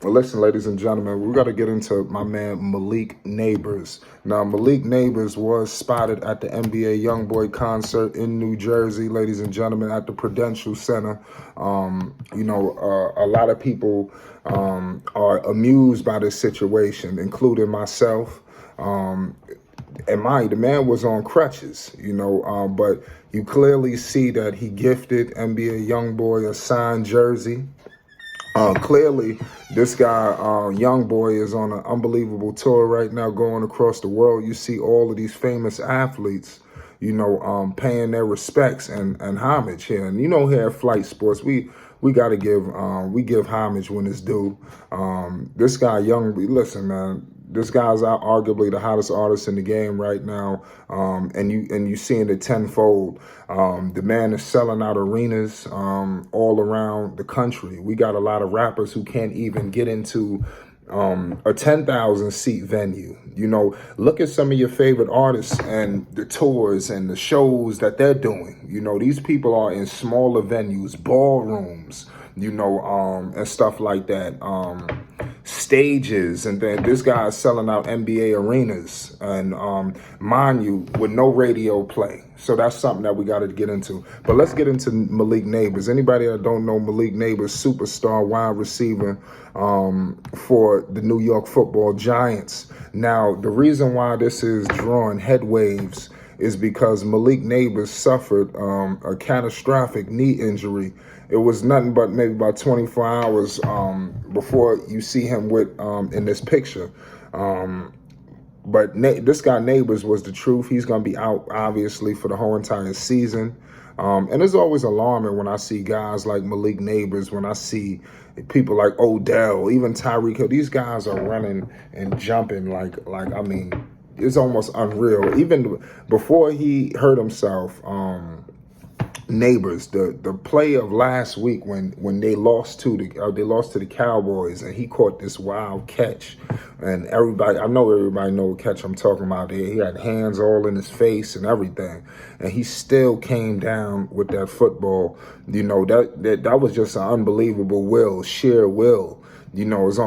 Well, listen, ladies and gentlemen, we got to get into my man Malik Nabers. Now, Malik Nabers was spotted at the NBA Youngboy concert in New Jersey, ladies and gentlemen, at the Prudential Center. A lot of people are amused by this situation, including myself. And the man was on crutches, but you clearly see that he gifted NBA Youngboy a signed jersey. Clearly, this guy, Youngboy, is on an unbelievable tour right now, going across the world. You see all of these famous athletes, paying their respects and homage here. And here at Flight Sports, we got to give homage when it's due. This guy, listen, man. This guy's out arguably the hottest artist in the game right now, and you seeing it tenfold. The man is selling out arenas all around the country. We got a lot of rappers who can't even get into a 10,000 seat venue. Look at some of your favorite artists and the tours and the shows that they're doing. These people are in smaller venues, ballrooms, and stuff like that. Stages, and then this guy is selling out NBA arenas, and mind you, with no radio play. So that's something that we got to get into. But let's get into Malik Nabers. Anybody that don't know, Malik Nabers, superstar wide receiver for the New York Football Giants. Now, the reason why this is drawing head waves is because Malik Nabers suffered a catastrophic knee injury. It was nothing but maybe about 24 hours before you see him in this picture. But this guy Nabers was the truth. He's going to be out, obviously, for the whole entire season. And it's always alarming when I see guys like Malik Nabers, when I see people like Odell, even Tyreek Hill. These guys are running and jumping like I mean, it's almost unreal. Even before he hurt himself, Nabers, the play of last week when they lost to the Cowboys, and he caught this wild catch, and I know everybody know what catch I'm talking about. He had hands all in his face and everything, and he still came down with that football. That was just an unbelievable sheer will.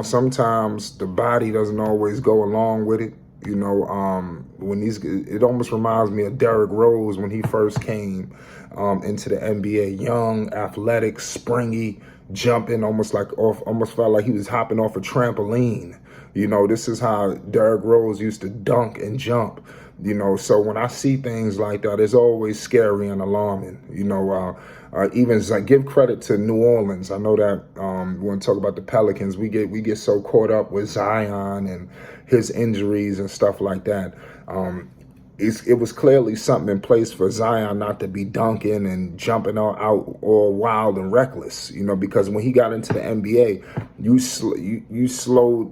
Sometimes the body doesn't always go along with it. It almost reminds me of Derrick Rose when he first came into the NBA, young, athletic, springy, jumping, almost felt like he was hopping off a trampoline. This is how Derrick Rose used to dunk and jump. So when I see things like that, it's always scary and alarming. Even give credit to New Orleans. I know that we want to talk about the Pelicans. We get so caught up with Zion and his injuries and stuff like that. It was clearly something in place for Zion not to be dunking and jumping out all wild and reckless, because when he got into the NBA, you slowly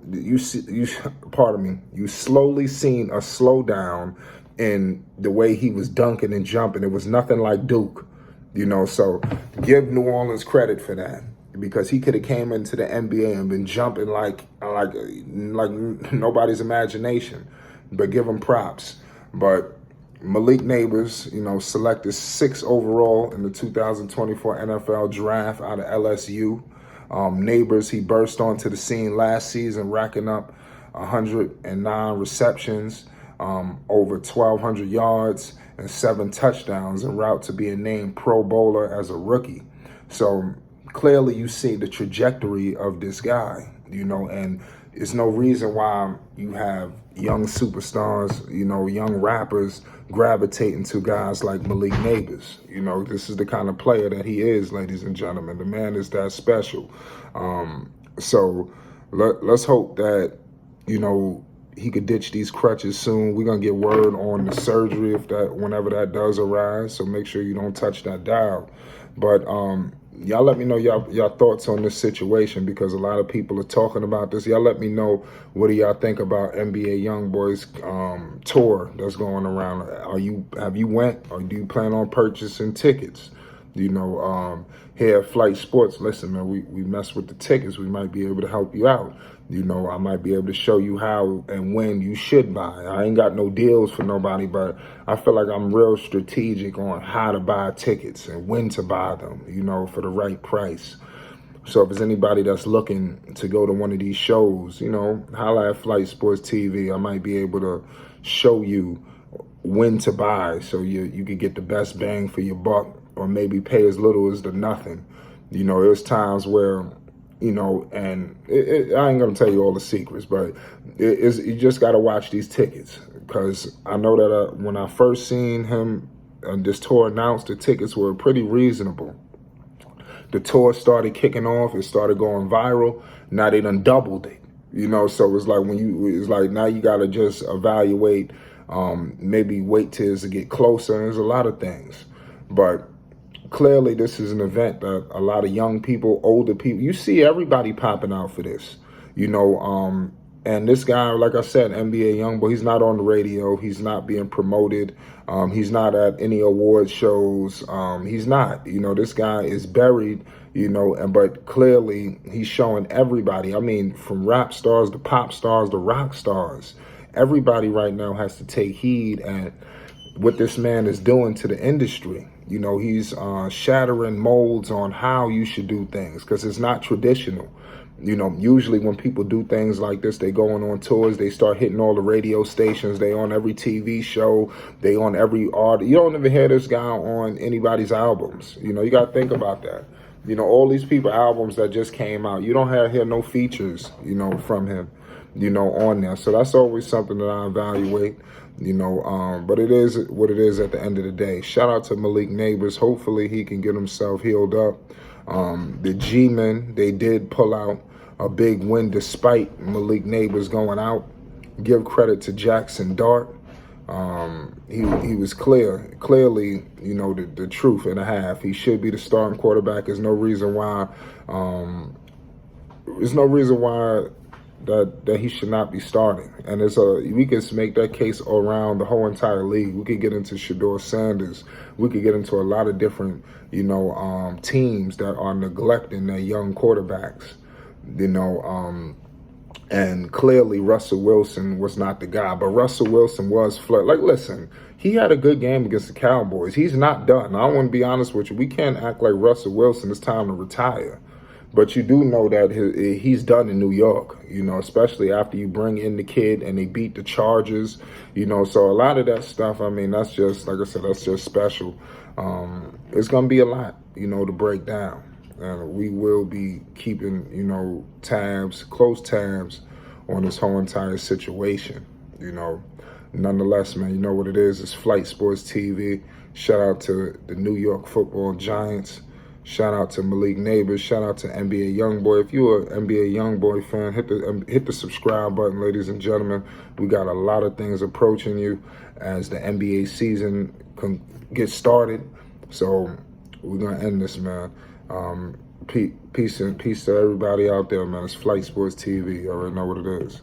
seen a slowdown in the way he was dunking and jumping. It was nothing like Duke, so give New Orleans credit for that, because he could have came into the NBA and been jumping like nobody's imagination, but give him props. But Malik Nabers, selected 6th overall in the 2024 NFL draft out of LSU. Nabers, he burst onto the scene last season, racking up 109 receptions, over 1,200 yards, and 7 touchdowns, en route to being named Pro Bowler as a rookie. So clearly you see the trajectory of this guy, and it's no reason why you have young superstars, young rappers gravitating to guys like Malik Nabers. This is the kind of player that he is, ladies and gentlemen. The man is that special. So let's hope that, he could ditch these crutches soon. We're going to get word on the surgery whenever that does arise. So make sure you don't touch that dial. But y'all let me know y'all thoughts on this situation, because a lot of people are talking about this. Y'all let me know, what do y'all think about NBA Youngboy's tour that's going around? Have you went, or do you plan on purchasing tickets? Here at Flight Sports, listen, man, we mess with the tickets. We might be able to help you out. I might be able to show you how and when you should buy. I ain't got no deals for nobody, but I feel like I'm real strategic on how to buy tickets and when to buy them, for the right price. So if there's anybody that's looking to go to one of these shows, holla at Flight Sports TV. I might be able to show you when to buy so you could get the best bang for your buck, or maybe pay as little as the nothing. There's times where, and I ain't gonna tell you all the secrets, but you just gotta watch these tickets, because I know that when I first seen him and this tour announced, the tickets were pretty reasonable. The tour started kicking off, it started going viral. Now they done doubled it. So it's like it's like now you gotta just evaluate, maybe wait till it get closer. And there's a lot of things, but clearly this is an event that a lot of young people, older people, you see everybody popping out for this, and this guy, like I said, NBA Youngboy, he's not on the radio. He's not being promoted. He's not at any award shows. He's not. This guy is buried, but clearly he's showing everybody. I mean, from rap stars to pop stars to rock stars, everybody right now has to take heed at what this man is doing to the industry. He's shattering molds on how you should do things, because it's not traditional. Usually when people do things like this, they going on tours, they start hitting all the radio stations, they on every TV show, they on every art. You don't even hear this guy on anybody's albums. You got to think about that. All these people albums that just came out, you don't hear no features, from him, on there. So that's always something that I evaluate. But it is what it is at the end of the day. Shout out to Malik Nabers. Hopefully he can get himself healed up. The G-Men, they did pull out a big win despite Malik Nabers going out. Give credit to Jackson Dart. He was clearly, the truth and a half. He should be the starting quarterback. There's no reason why. That he should not be starting. And we can make that case around the whole entire league. We could get into Shedeur Sanders. We could get into a lot of different, teams that are neglecting their young quarterbacks, and clearly Russell Wilson was not the guy. But Russell Wilson was listen, he had a good game against the Cowboys. He's not done. I want to be honest with you. We can't act like Russell Wilson is time to retire. But you do know that he's done in New York, especially after you bring in the kid and they beat the Chargers, So a lot of that stuff, I mean, that's just, like I said, that's just special. It's going to be a lot, to break down. And we will be keeping, close tabs on this whole entire situation, Nonetheless, man, you know what it is. It's Flight Sports TV. Shout out to the New York Football Giants. Shout out to Malik Nabers. Shout out to NBA Youngboy. If you're an NBA Youngboy fan, hit the subscribe button, ladies and gentlemen. We got a lot of things approaching you as the NBA season gets started. So we're going to end this, man. Peace to everybody out there, man. It's Flight Sports TV. You already know what it is.